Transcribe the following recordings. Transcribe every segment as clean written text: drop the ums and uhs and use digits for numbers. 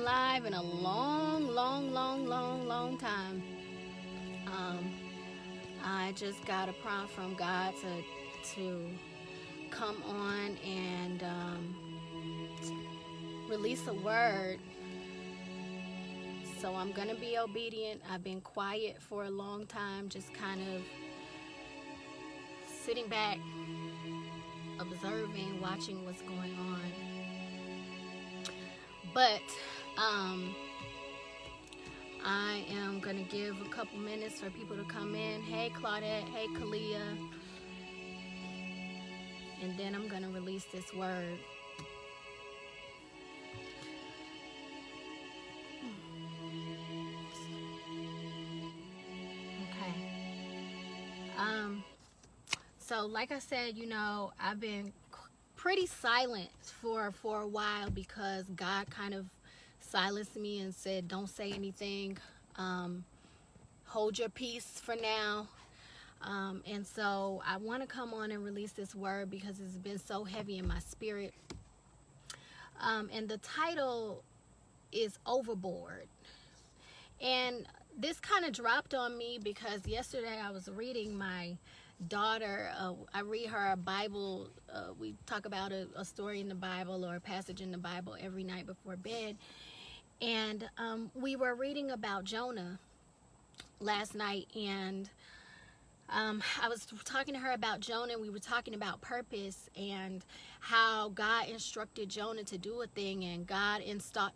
on live in a long time. I just got a prompt from God to come on and release a word. So I'm going to be obedient. I've been quiet for a long time, just kind of sitting back, observing, watching what's going on. But I am going to give a couple minutes for people to come in. Hey, Claudette. Hey, Kalia. And then I'm going to release this word. Okay. So like I said, I've been pretty silent for a while because God kind of silenced me and said, don't say anything. Hold your peace for now. And so I want to come on and release this word because it's been so heavy in my spirit. And the title is Overboard. And this kind of dropped on me because yesterday I was reading my daughter, I read her a Bible. We talk about a story in the Bible or a passage in the Bible every night before bed. And we were reading about Jonah last night, and I was talking to her about Jonah, and we were talking about purpose and how God instructed Jonah to do a thing, and God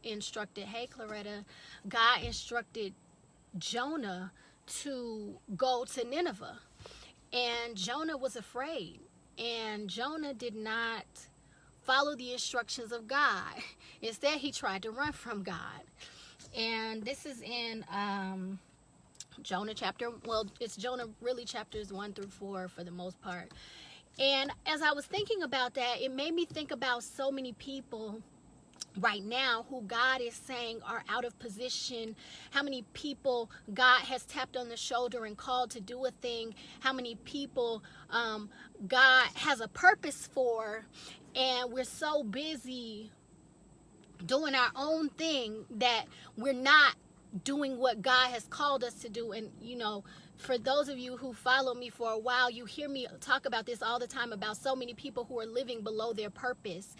instructed, hey Claretta, God instructed Jonah to go to Nineveh. And Jonah was afraid, and Jonah did not follow the instructions of God. Instead, he tried to run from God. And this is in Jonah chapter, it's Jonah really chapters 1-4 for the most part. And as I was thinking about that, it made me think about so many people right now who God is saying are out of position, how many people God has tapped on the shoulder and called to do a thing, how many people God has a purpose for, and we're so busy doing our own thing that we're not doing what God has called us to do. And for those of you who follow me for a while, you hear me talk about this all the time, about so many people who are living below their purpose.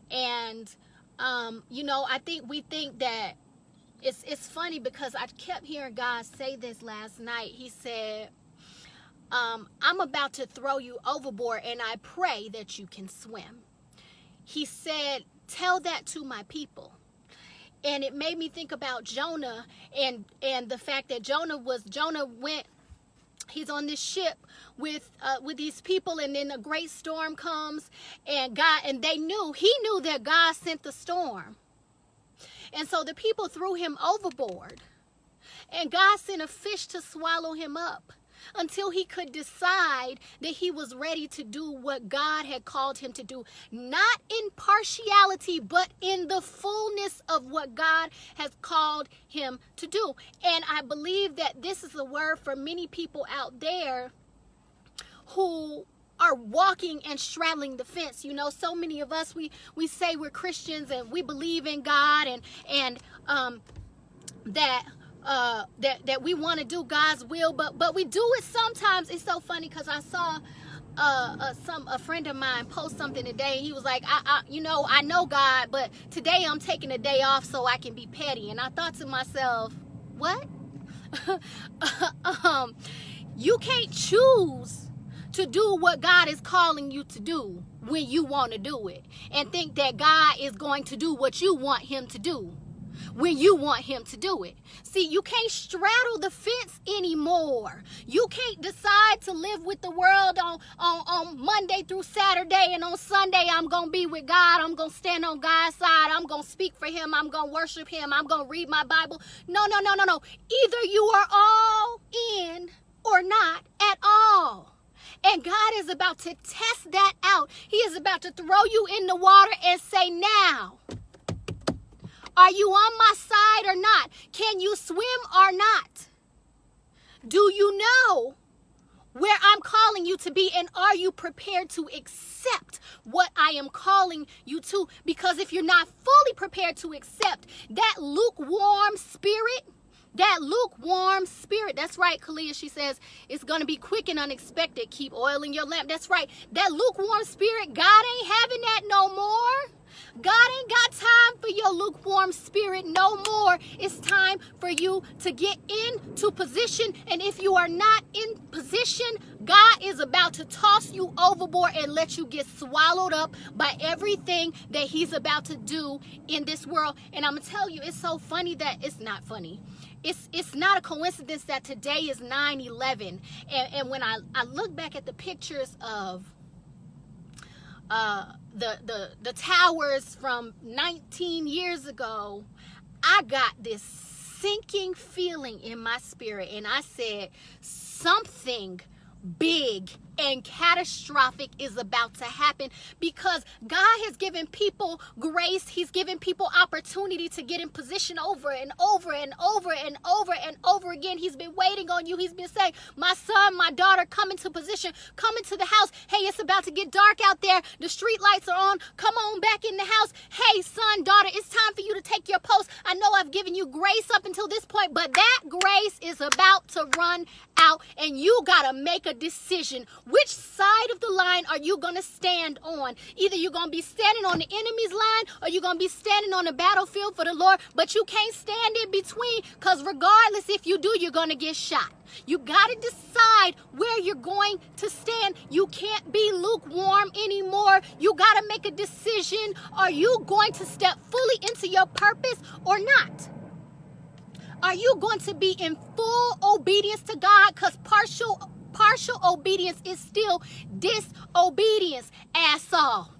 And I think we think that it's funny because I kept hearing God say this last night. He said, I'm about to throw you overboard, and I pray that you can swim. He said, tell that to my people. And it made me think about Jonah and the fact that Jonah went, he's on this ship with these people, and then a great storm comes, and he knew that God sent the storm. And so the people threw him overboard, and God sent a fish to swallow him up until he could decide that he was ready to do what God had called him to do, not in partiality, but in the fullness of what God has called him to do. And I believe that this is a word for many people out there who are walking and straddling the fence. So many of us, we say we're Christians and we believe in God and that we want to do God's will, but we do it sometimes. It's so funny because I saw a friend of mine post something today. He was like, I know God, but today I'm taking a day off so I can be petty. And I thought to myself, what? You can't choose to do what God is calling you to do when you want to do it, and think that God is going to do what you want him to do when you want him to do it. See, you can't straddle the fence anymore. You can't decide to live with the world on Monday through Saturday, and on Sunday I'm going to be with God. I'm going to stand on God's side. I'm going to speak for him. I'm going to worship him. I'm going to read my Bible. No. Either you are all in or not at all. And God is about to test that out. He is about to throw you in the water and say, now, are you on my side or not? Can you swim or not? Do you know where I'm calling you to be? And are you prepared to accept what I am calling you to? Because if you're not fully prepared to accept that lukewarm spirit, that's right, Kalia, she says, it's going to be quick and unexpected. Keep oiling your lamp. That's right. That lukewarm spirit, God ain't having that no more. God ain't got time for your lukewarm spirit no more. It's time for you to get into position. And if you are not in position, God is about to toss you overboard and let you get swallowed up by everything that he's about to do in this world. And I'm going to tell you, it's so funny that it's not funny. It's not a coincidence that today is 9/11. And when I look back at the pictures of the towers from 19 years ago, I got this sinking feeling in my spirit, and I said, something big and catastrophic is about to happen, because God has given people grace. He's given people opportunity to get in position over and over and over and over and over again. He's been waiting on you. He's been saying, my son, my daughter, come into position, come into the house. Hey, it's about to get dark out there. The street lights are on. Come on back in the house. Hey, son, daughter, it's time for you to take your post. I know I've given you grace up until this point, but that grace is about to run out, and you got to make a decision. Which side of the line are you going to stand on? Either you're going to be standing on the enemy's line, or you're going to be standing on the battlefield for the Lord, but you can't stand in between, because regardless, if you do, you're going to get shot. You got to decide where you're going to stand. You can't be lukewarm anymore. You got to make a decision. Are you going to step fully into your purpose or not? Are you going to be in full obedience to God? Because partial obedience is still disobedience, as Saul.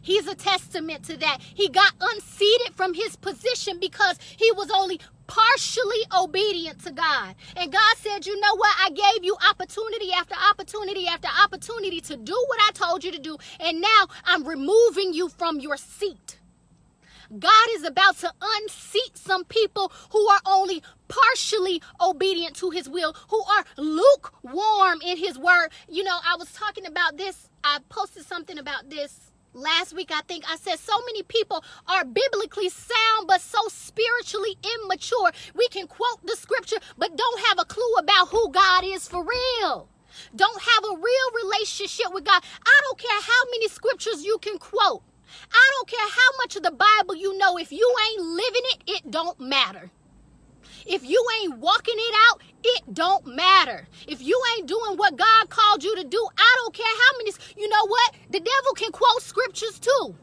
He's a testament to that. He got unseated from his position because he was only partially obedient to God. And God said, you know what? I gave you opportunity after opportunity after opportunity to do what I told you to do. And now I'm removing you from your seat. God is about to unseat some people who are only partially obedient to his will, who are lukewarm in his word. You know, I was talking about this. I posted something about this last week. I think I said so many people are biblically sound, but so spiritually immature. We can quote the scripture, but don't have a clue about who God is for real. Don't have a real relationship with God. I don't care how many scriptures you can quote. I don't care how much of the Bible you know. If you ain't living it, it don't matter. If you ain't walking it out, it don't matter. If you ain't doing what God called you to do, I don't care how many. You know what? The devil can quote scriptures too.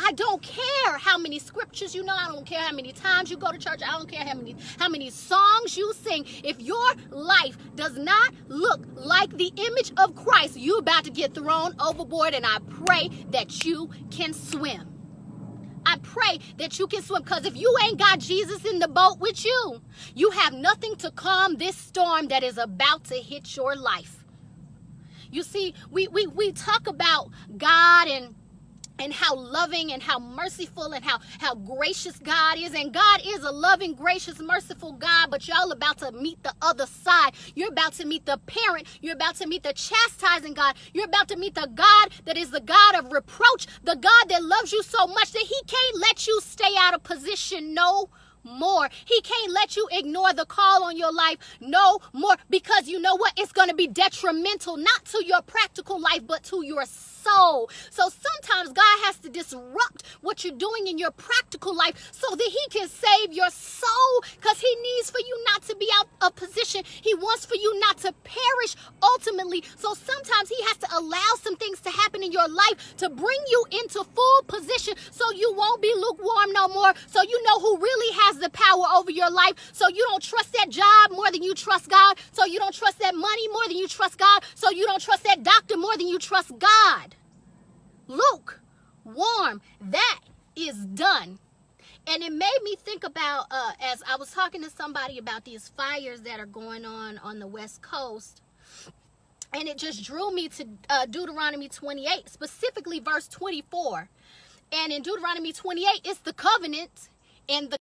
I don't care how many scriptures you know. I don't care how many times you go to church. I don't care how many songs you sing. If your life does not look like the image of Christ, you're about to get thrown overboard, and I pray that you can swim. I pray that you can swim, because if you ain't got Jesus in the boat with you, you have nothing to calm this storm that is about to hit your life. You see, we talk about God and how loving and how merciful and how gracious God is. And God is a loving, gracious, merciful God, but y'all about to meet the other side. You're about to meet the parent. You're about to meet the chastising God. You're about to meet the God that is the God of reproach, the God that loves you so much that he can't let you stay out of position no more. He can't let you ignore the call on your life no more, because you know what? It's going to be detrimental, not to your practical life, but to your soul. So sometimes God has to disrupt what you're doing in your practical life so that he can save your soul, because he needs for you not to be out of position. He wants for you not to perish ultimately. So sometimes he has to allow some things to happen in your life to bring you into full position, so you won't be lukewarm no more, so you know who really has the power over your life, so you don't trust that job more than you trust God, so you don't trust that money more than you trust God, so you don't trust that doctor more than you trust God. Lukewarm, that is done. And it made me think about, as I was talking to somebody about these fires that are going on the West Coast, and it just drew me to Deuteronomy 28, specifically verse 24. And in Deuteronomy 28, it's the covenant and the